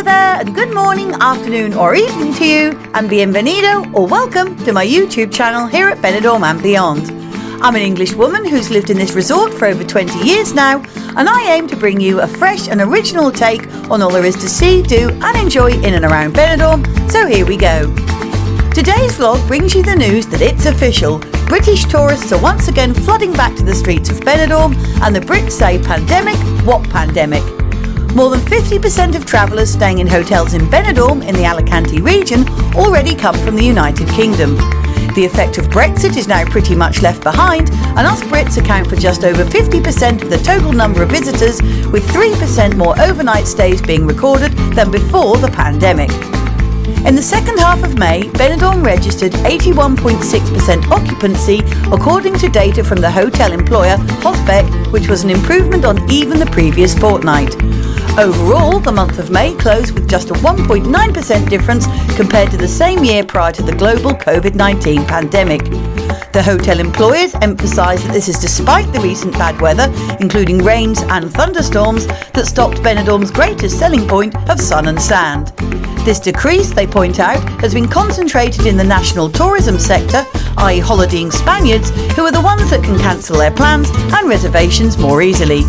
there, and good morning, afternoon or evening to you, and bienvenido or welcome to my YouTube channel here at Benidorm and beyond. I'm an English woman who's lived in this resort for over 20 years now, and I aim to bring you a fresh and original take on all there is to see, do and enjoy in and around Benidorm, so here we go. Today's vlog brings you the news that it's official. British tourists are once again flooding back to the streets of Benidorm, and the Brits say pandemic, what pandemic? More than 50% of travellers staying in hotels in Benidorm in the Alicante region already come from the United Kingdom. The effect of Brexit is now pretty much left behind, and us Brits account for just over 50% of the total number of visitors, with 3% more overnight stays being recorded than before the pandemic. In the second half of May, Benidorm registered 81.6% occupancy according to data from the hotel employer Hosbeck, which was an improvement on even the previous fortnight. Overall, the month of May closed with just a 1.9% difference compared to the same year prior to the global COVID-19 pandemic. The hotel employers emphasise that this is despite the recent bad weather, including rains and thunderstorms, that stopped Benidorm's greatest selling point of sun and sand. This decrease, they point out, has been concentrated in the national tourism sector, i.e. holidaying Spaniards, who are the ones that can cancel their plans and reservations more easily.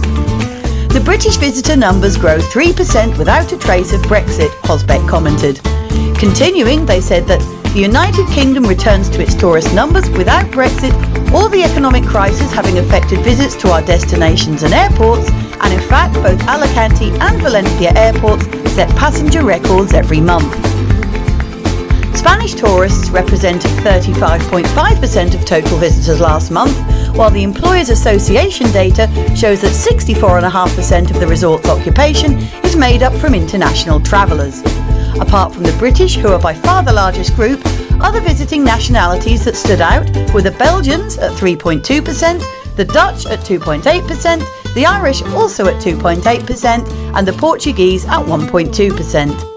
The British visitor numbers grow 3% without a trace of Brexit, Hosbeck commented. Continuing, they said that the United Kingdom returns to its tourist numbers without Brexit or the economic crisis having affected visits to our destinations and airports, and in fact both Alicante and Valencia airports set passenger records every month. Spanish tourists represented 35.5% of total visitors last month, while the Employers Association data shows that 64.5% of the resort's occupation is made up from international travellers. Apart from the British, who are by far the largest group, other visiting nationalities that stood out were the Belgians at 3.2%, the Dutch at 2.8%, the Irish also at 2.8%, and the Portuguese at 1.2%.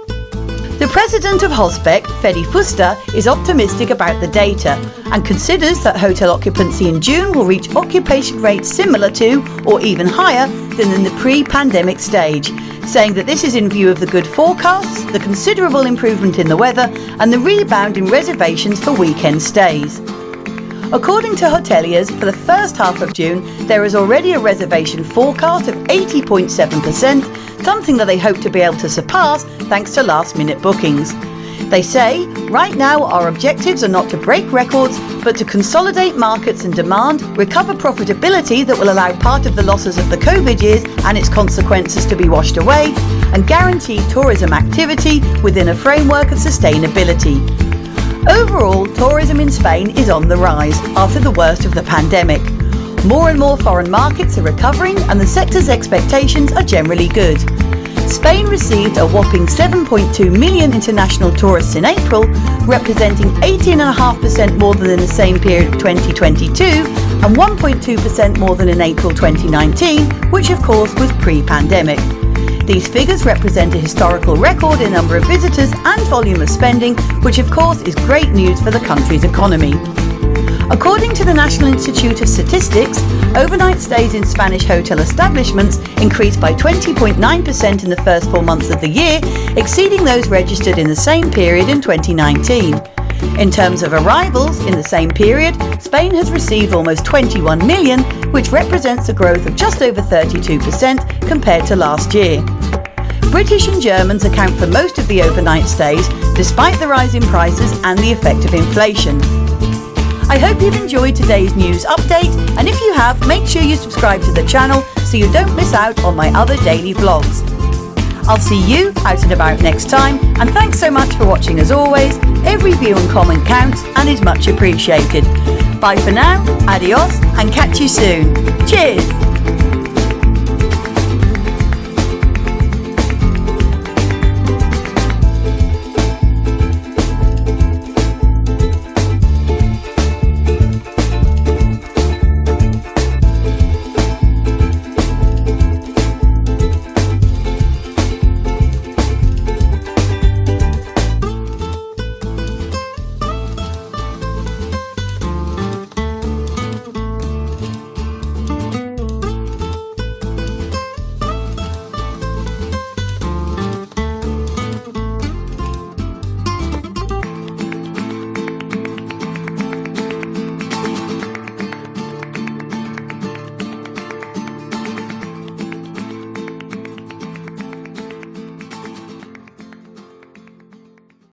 The president of Hosbeck, Fedi Fuster, is optimistic about the data and considers that hotel occupancy in June will reach occupation rates similar to or even higher than in the pre-pandemic stage, saying that this is in view of the good forecasts, the considerable improvement in the weather and the rebound in reservations for weekend stays. According to hoteliers, for the first half of June, there is already a reservation forecast of 80.7%, something that they hope to be able to surpass thanks to last-minute bookings. They say, right now our objectives are not to break records, but to consolidate markets and demand, recover profitability that will allow part of the losses of the COVID years and its consequences to be washed away, and guarantee tourism activity within a framework of sustainability. Overall, tourism in Spain is on the rise after the worst of the pandemic. More and more foreign markets are recovering and the sector's expectations are generally good. Spain received a whopping 7.2 million international tourists in April, representing 18.5% more than in the same period of 2022 and 1.2% more than in April 2019, which of course was pre-pandemic. These figures represent a historical record in number of visitors and volume of spending, which of course is great news for the country's economy. According to the National Institute of Statistics, overnight stays in Spanish hotel establishments increased by 20.9% in the first 4 months of the year, exceeding those registered in the same period in 2019. In terms of arrivals, in the same period, Spain has received almost 21 million, which represents a growth of just over 32% compared to last year. British and Germans account for most of the overnight stays, despite the rise in prices and the effect of inflation. I hope you've enjoyed today's news update, and if you have, make sure you subscribe to the channel so you don't miss out on my other daily vlogs. I'll see you out and about next time, and thanks so much for watching as always. Every view and comment counts and is much appreciated. Bye for now, adios, and catch you soon. Cheers!